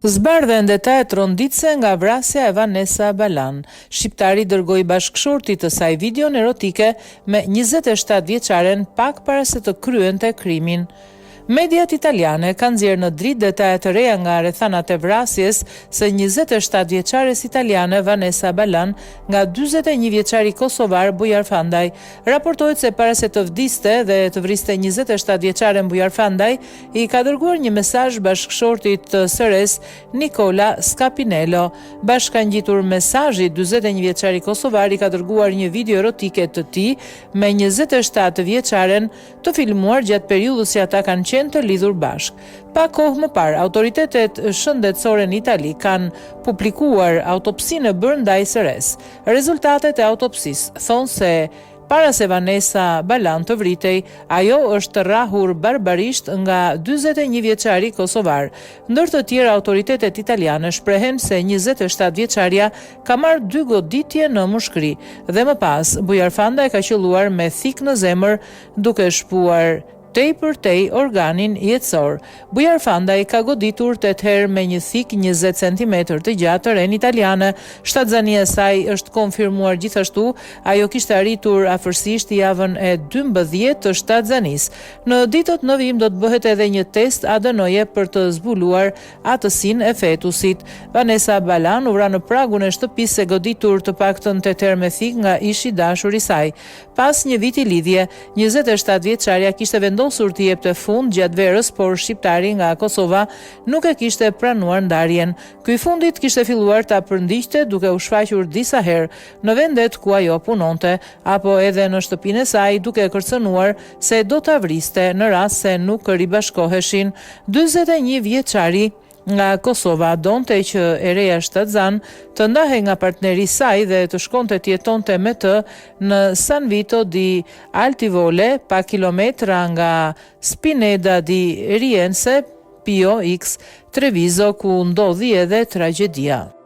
Zbardhen detajet ronditëse nga vrasja e Vanessa Balan. Shqiptari dërgoi bashkëshortit të saj videon erotike me 27 vjeçaren pak para se të kryente krimin. Mediat italiane kanë nxjerrë në dritë detaje të reja nga rrethanat e vrasjes së 27 vjeçares italiane Vanessa Balan nga 41 vjeçari kosovar Bujar Fandaj. Raportohet se para se të vdiste dhe të vriste 27 vjeçaren Bujar Fandaj, i ka dërguar një mesazh bashkëshortit të sëres Nikola Scapinello. Bashkë ka ngjitur mesazhi 41 vjeçari kosovar i ka dërguar një video erotike të tij me 27 vjeçaren të filmuar gjatë periudhës që ata kanë të lidhur bashk. Pa kohë më parë, autoritetet shëndetësore në Itali kanë publikuar autopsinë e bërë ndaj sëres. Rezultatet e autopsisë thonë se para se Vanessa Balan të vritej, ajo është rrahur barbarisht nga 41 vjeçari kosovar. Ndër të tjerë, autoritetet italiane shprehen se 27 vjeçaria ka marrë 2 goditje në mushkëri dhe më pas Bujar Fandaj ka qelluar me thik në zemër duke shpuar tej për tej organin jetësor. Bujar Fandaj ka goditur 8 herë me një thik 20 cm të gjatë ren italiane. Shtatzania e saj është konfirmuar gjithashtu, ajo kishte arritur afërsisht javën e 12 të shtatzanisë. Në ditët në vim do të bëhet edhe një test ADN-je për të zbuluar atësinë e fetusit. Vanessa Balan u vra në pragun e shtëpisë e goditur të paktën 8 herë me thik nga ishi dashur i saj. Pas një viti lidhje, 27 vjeçaria kishte vendosur të jepte fund gjatë verës, por shqiptari nga Kosova nuk e kishte pranuar ndarjen. Ky fundit kishte filluar ta përndiqte duke u shfaqur disa herë në vendet ku ajo punonte, apo edhe në shtëpinë e saj duke kërcënuar se do ta vriste në rast se nuk ribashkoheshin. 41 vjeçari nga Kosova donte që e reja shtatzan të ndahej nga partneri i saj dhe të shkonte të jetonte me të në San Vito di Altivole, pa kilometra nga Spineda di Riense, Pio X, Treviso, ku ndodhi edhe tragjedia.